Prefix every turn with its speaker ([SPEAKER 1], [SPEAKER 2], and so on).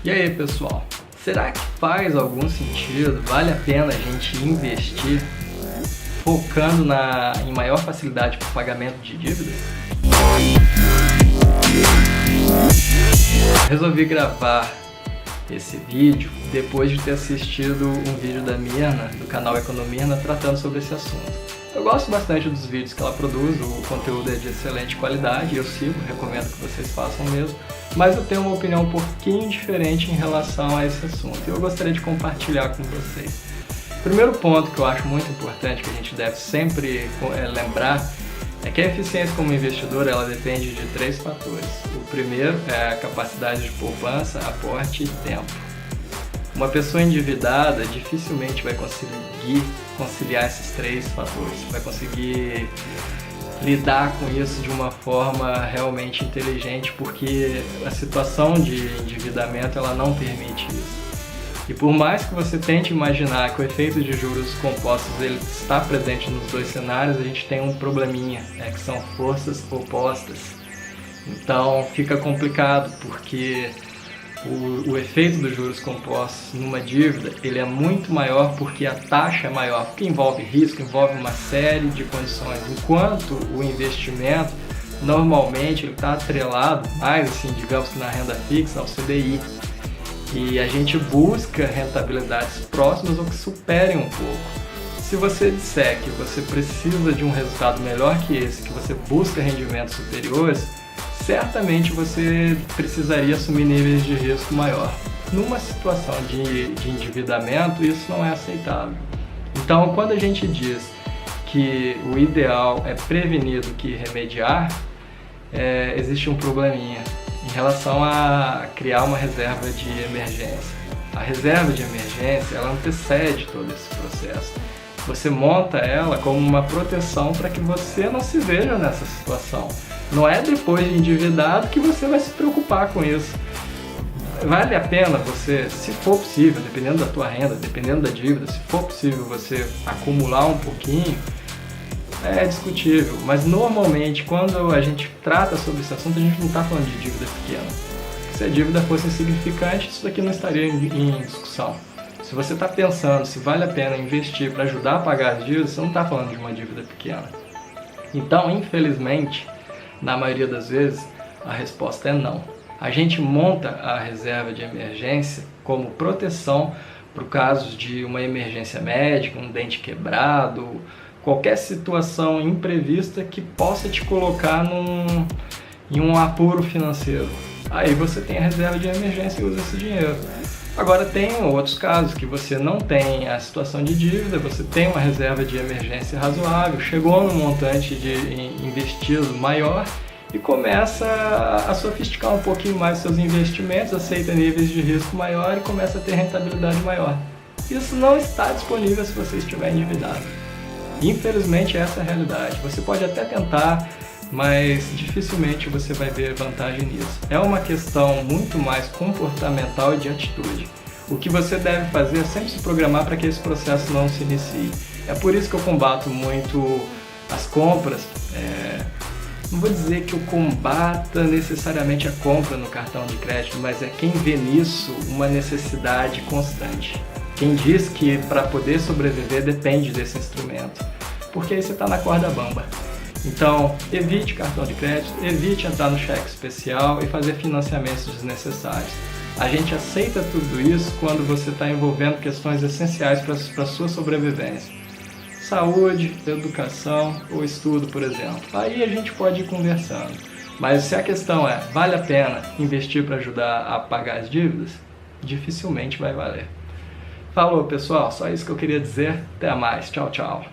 [SPEAKER 1] E aí, pessoal, será que faz algum sentido, vale a pena a gente investir focando em maior facilidade para o pagamento de dívidas? Resolvi gravar esse vídeo depois de ter assistido um vídeo da Mirna, do canal Economirna, tratando sobre esse assunto. Eu gosto bastante dos vídeos que ela produz, o conteúdo é de excelente qualidade, eu sigo, recomendo que vocês façam mesmo, mas eu tenho uma opinião um pouquinho diferente em relação a esse assunto e eu gostaria de compartilhar com vocês. O primeiro ponto que eu acho muito importante, que a gente deve sempre lembrar, é que a eficiência como investidor ela depende de 3 fatores. O primeiro é a capacidade de poupança, aporte e tempo. Uma pessoa endividada dificilmente vai conseguir conciliar esses 3 fatores, vai conseguir lidar com isso de uma forma realmente inteligente, porque a situação de endividamento ela não permite isso. E por mais que você tente imaginar que o efeito de juros compostos ele está presente nos 2 cenários, a gente tem um probleminha, que são forças opostas. Então fica complicado, porque o efeito dos juros compostos numa dívida ele é muito maior porque a taxa é maior, porque envolve risco, envolve uma série de condições, enquanto o investimento normalmente ele está atrelado mais assim, digamos que na renda fixa, ao CDI. E a gente busca rentabilidades próximas ou que superem um pouco. Se você disser que você precisa de um resultado melhor que esse, que você busca rendimentos superiores, certamente você precisaria assumir níveis de risco maior. Numa situação de endividamento, isso não é aceitável. Então, quando a gente diz que o ideal é prevenir do que remediar, existe um probleminha em relação a criar uma reserva de emergência. A reserva de emergência, ela antecede todo esse processo. Você monta ela como uma proteção para que você não se veja nessa situação. Não é depois de endividado que você vai se preocupar com isso. Vale a pena você, se for possível, dependendo da tua renda, dependendo da dívida, se for possível você acumular um pouquinho, é discutível, mas normalmente quando a gente trata sobre esse assunto a gente não está falando de dívida pequena. Se a dívida fosse insignificante, isso daqui não estaria em discussão. Se você está pensando se vale a pena investir para ajudar a pagar as dívidas, você não está falando de uma dívida pequena. Então, infelizmente, na maioria das vezes, a resposta é não. A gente monta a reserva de emergência como proteção para o caso de uma emergência médica, um dente quebrado, qualquer situação imprevista que possa te colocar em um apuro financeiro. Aí você tem a reserva de emergência e usa esse dinheiro. Agora tem outros casos que você não tem a situação de dívida, você tem uma reserva de emergência razoável, chegou num montante de investido maior e começa a sofisticar um pouquinho mais seus investimentos, aceita níveis de risco maior e começa a ter rentabilidade maior. Isso não está disponível se você estiver endividado. Infelizmente essa é a realidade. Você pode até tentar, mas dificilmente você vai ver vantagem nisso. É uma questão muito mais comportamental e de atitude. O que você deve fazer é sempre se programar para que esse processo não se inicie. É por isso que eu combato muito as compras. Não vou dizer que eu combata necessariamente a compra no cartão de crédito, mas é quem vê nisso uma necessidade constante. Quem diz que para poder sobreviver depende desse instrumento, porque aí você está na corda bamba. Então, evite cartão de crédito, evite entrar no cheque especial e fazer financiamentos desnecessários. A gente aceita tudo isso quando você está envolvendo questões essenciais para a sua sobrevivência. Saúde, educação ou estudo, por exemplo. Aí a gente pode ir conversando. Mas se a questão é, vale a pena investir para ajudar a pagar as dívidas? Dificilmente vai valer. Falou, pessoal, só isso que eu queria dizer. Até mais. Tchau, tchau.